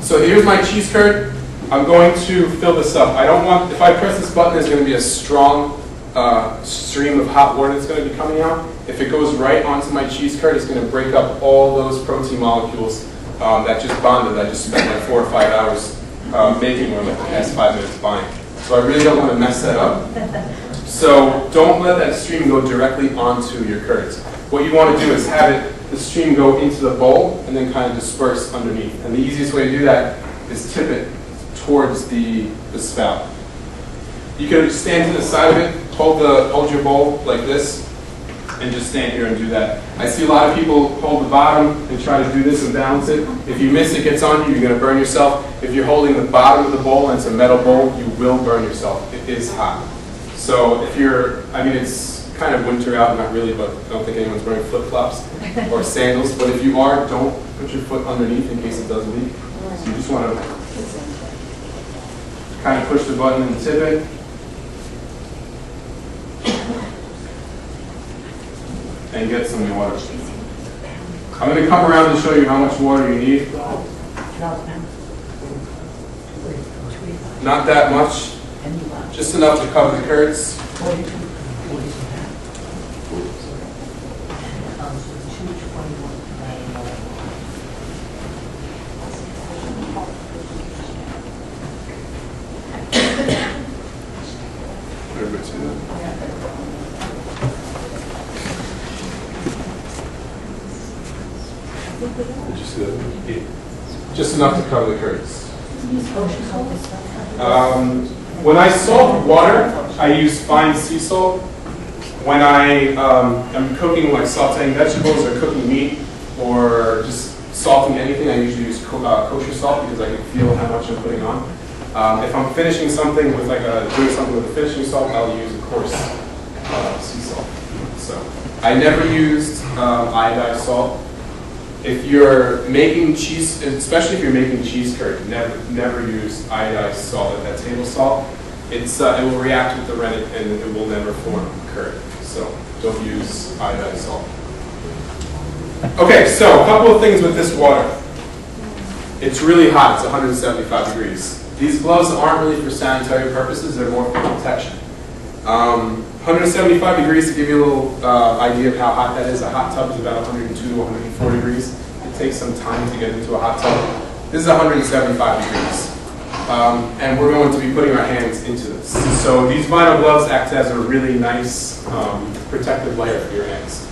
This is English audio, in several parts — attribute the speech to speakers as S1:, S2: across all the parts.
S1: So here's my cheese curd. I'm going to fill this up. I don't want, if I press this button, there's going to be a strong stream of hot water that's going to be coming out. If it goes right onto my cheese curd, it's going to break up all those protein molecules that just bonded. I just spent like 4 or 5 hours making one, like the past 5 minutes buying. So I really don't want to mess that up. So don't let that stream go directly onto your curds. What you want to do is have the stream go into the bowl and then kind of disperse underneath. And the easiest way to do that is tip it towards the spout. You can stand to the side of it, hold your bowl like this, and just stand here and do that. I see a lot of people hold the bottom and try to do this and balance it. If you miss, it gets on you, you're going to burn yourself. If you're holding the bottom of the bowl and it's a metal bowl, you will burn yourself. It is hot. So if you're, I mean, it's kind of winter out, not really, but I don't think anyone's wearing flip-flops or sandals. But if you are, don't put your foot underneath in case it does leak. So you just want to kind of push the button and tip it. And get some water. I'm going to come around to show you how much water you need. Not that much, just enough to cover the curds. Did you see that? Just enough to cover the curds. When I salt water, I use fine sea salt. When I am cooking, like sauteing vegetables or cooking meat or just salting anything, I usually use kosher salt because I can feel how much I'm putting on. If I'm finishing something with doing something with a finishing salt, I'll use a coarse sea salt. So I never used iodized salt. If you're making cheese, especially if you're making cheese curd, never use iodized salt, that table salt. It will react with the rennet and it will never form curd. So don't use iodized salt. Okay, so a couple of things with this water. It's really hot, it's 175 degrees. These gloves aren't really for sanitary purposes, they're more for protection. 175 degrees, to give you a little idea of how hot that is. A hot tub is about 102 to 104 degrees. It takes some time to get into a hot tub. This is 175 degrees. And we're going to be putting our hands into this. So these vinyl gloves act as a really nice protective layer for your hands.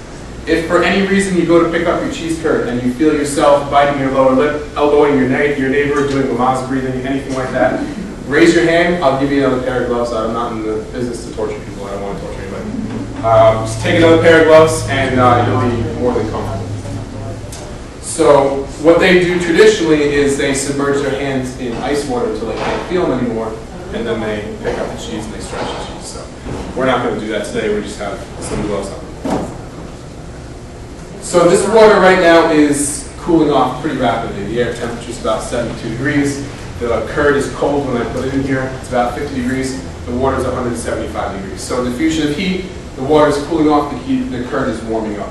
S1: If for any reason you go to pick up your cheese curd and you feel yourself biting your lower lip, elbowing your neighbor, doing Lamaze breathing, anything like that, raise your hand, I'll give you another pair of gloves. I'm not in the business to torture people, I don't want to torture anybody. Just take another pair of gloves and you'll be more than comfortable. So what they do traditionally is they submerge their hands in ice water until they can't feel them anymore, and then they pick up the cheese and they stretch the cheese. So we're not going to do that today, we just have some gloves on. So this water right now is cooling off pretty rapidly. The air temperature is about 72 degrees. The curd is cold when I put it in here. It's about 50 degrees. The water is 175 degrees. So in the fusion of heat, the water is cooling off, the curd is warming up.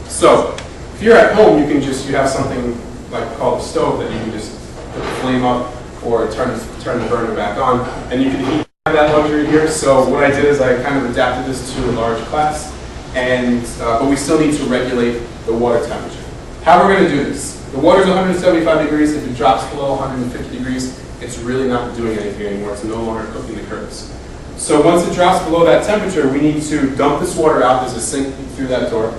S1: So if you're at home, you have something like called a stove that you can just put the flame up or turn the burner back on, and you can heat that luxury here. So what I did is I kind of adapted this to a large class, and but we still need to regulate the water temperature. How we're going to do this? The water is 175 degrees. If it drops below 150 degrees, it's really not doing anything anymore. It's no longer cooking the curds. So once it drops below that temperature, we need to dump this water out. There's a sink through that door.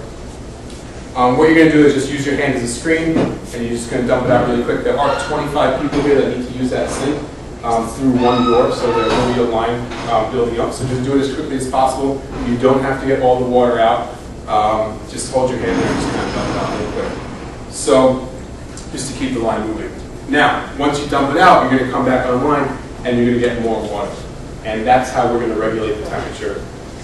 S1: What you're going to do is just use your hand as a screen, and you're just going to dump it out really quick. There are 25 people here that need to use that sink through one door, so there will be a line building up. So just do it as quickly as possible. You don't have to get all the water out. Just hold your hand there and just kind of dump it out real quick. So just to keep the line moving. Now, once you dump it out, you're going to come back online, and you're going to get more water. And that's how we're going to regulate the temperature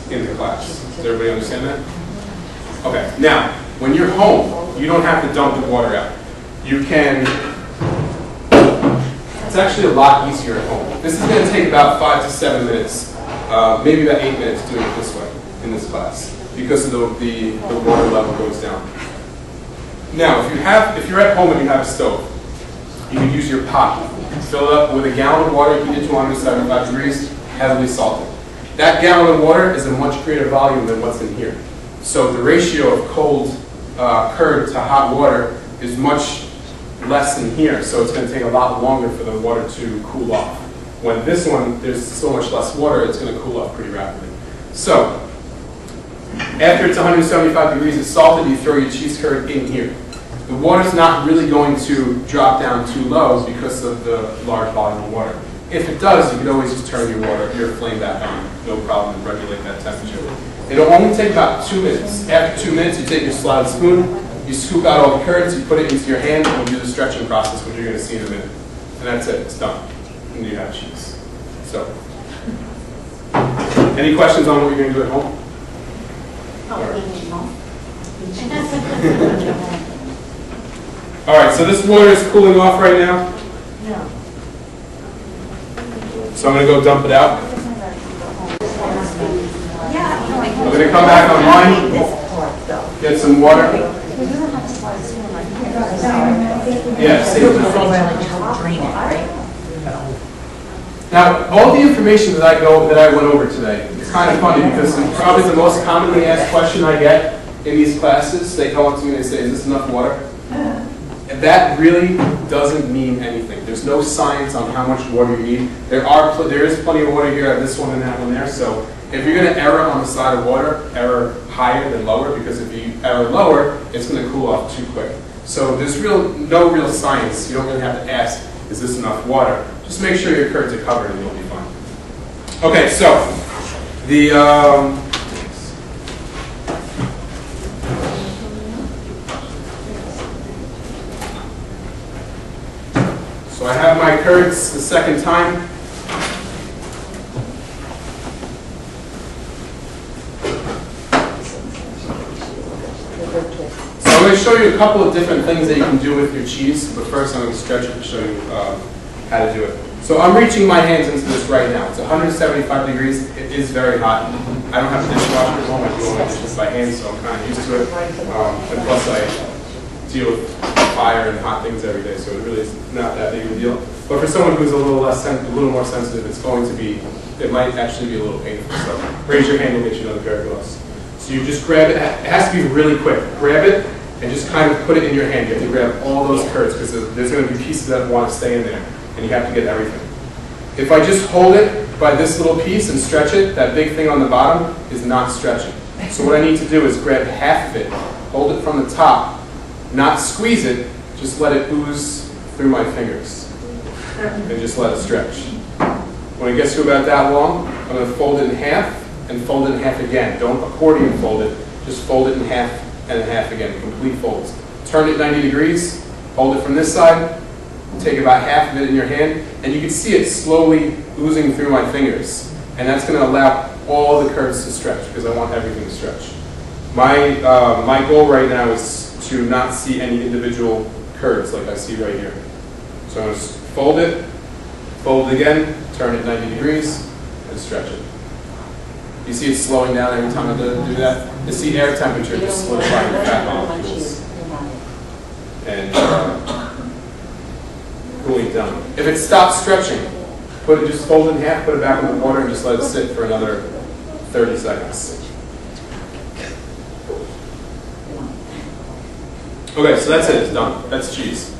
S1: in the class. Does everybody understand that? Okay, now, when you're home, you don't have to dump the water out. You can, it's actually a lot easier at home. This is going to take about 5 to 7 minutes, maybe about 8 minutes doing it this way in this class, because of the water level goes down. Now, if you're at home and you have a stove, You can use your pot. Fill it up with a gallon of water, heat it to 175 degrees, heavily salted. That gallon of water is a much greater volume than what's in here. So the ratio of cold curd to hot water is much less in here, so it's going to take a lot longer for the water to cool off. When this one, there's so much less water, it's going to cool off pretty rapidly. So, after it's 175 degrees, it's salted, you throw your cheese curd in here. The water's not really going to drop down too low because of the large volume of water. If it does, you can always just turn your flame back on, no problem, and regulate that temperature. It'll only take about 2 minutes. After 2 minutes, you take your slotted spoon, you scoop out all the curds, you put it into your hand, and we'll do the stretching process, which you're going to see in a minute. And that's it, it's done. And you have cheese. So, any questions on what you're going to do at home? All right, so this water is cooling off right now. So I'm going to go dump it out. We're going to come back online, get some water. Yeah, now, all the information that I went over today, it's kind of funny because it's probably the most commonly asked question I get in these classes. They come up to me and they say, "Is this enough water?" And that really doesn't mean anything. There's no science on how much water you need. There is plenty of water here at this one and that one there. So if you're going to err on the side of water, err higher than lower, because if you err lower, it's going to cool off too quick. So there's no real science. You don't really have to ask, is this enough water? Just make sure your curds are covered and you'll be fine. Okay, so the so I have my curds the second time. So I'm going to show you a couple of different things that you can do with your cheese, but first I'm going to stretch it to show you how to do it. So I'm reaching my hands into this right now. It's 175 degrees. It is very hot. I don't have a dishwasher at home. I do all my dishes by hand, so I'm kind of used to it. And plus I deal with fire and hot things every day, so it really is not that big of a deal. But for someone who's a little more sensitive, it might actually be a little painful. So raise your hand, we'll get you another pair of gloves. So you just grab it. It has to be really quick. Grab it and just kind of put it in your hand. You have to grab all those curds because there's going to be pieces that want to stay in there, and you have to get everything. If I just hold it by this little piece and stretch it, that big thing on the bottom is not stretching. So what I need to do is grab half of it, hold it from the top, not squeeze it, just let it ooze through my fingers, and just let it stretch. When it gets to about that long, I'm going to fold it in half and fold it in half again. Don't accordion fold it, just fold it in half and in half again, complete folds. Turn it 90 degrees, hold it from this side, take about half of it in your hand, and you can see it slowly oozing through my fingers. And that's going to allow all the curds to stretch, because I want everything to stretch. My goal right now is to not see any individual curds like I see right here. So I'm going to fold it again, turn it 90 degrees, and stretch it. You see it slowing down every time I do that? You see air temperature just solidifying the fat molecules. And cooling down. If it stops stretching, just fold it in half, put it back in the water, and just let it sit for another 30 seconds. Okay, so that's it. It's done. That's cheese.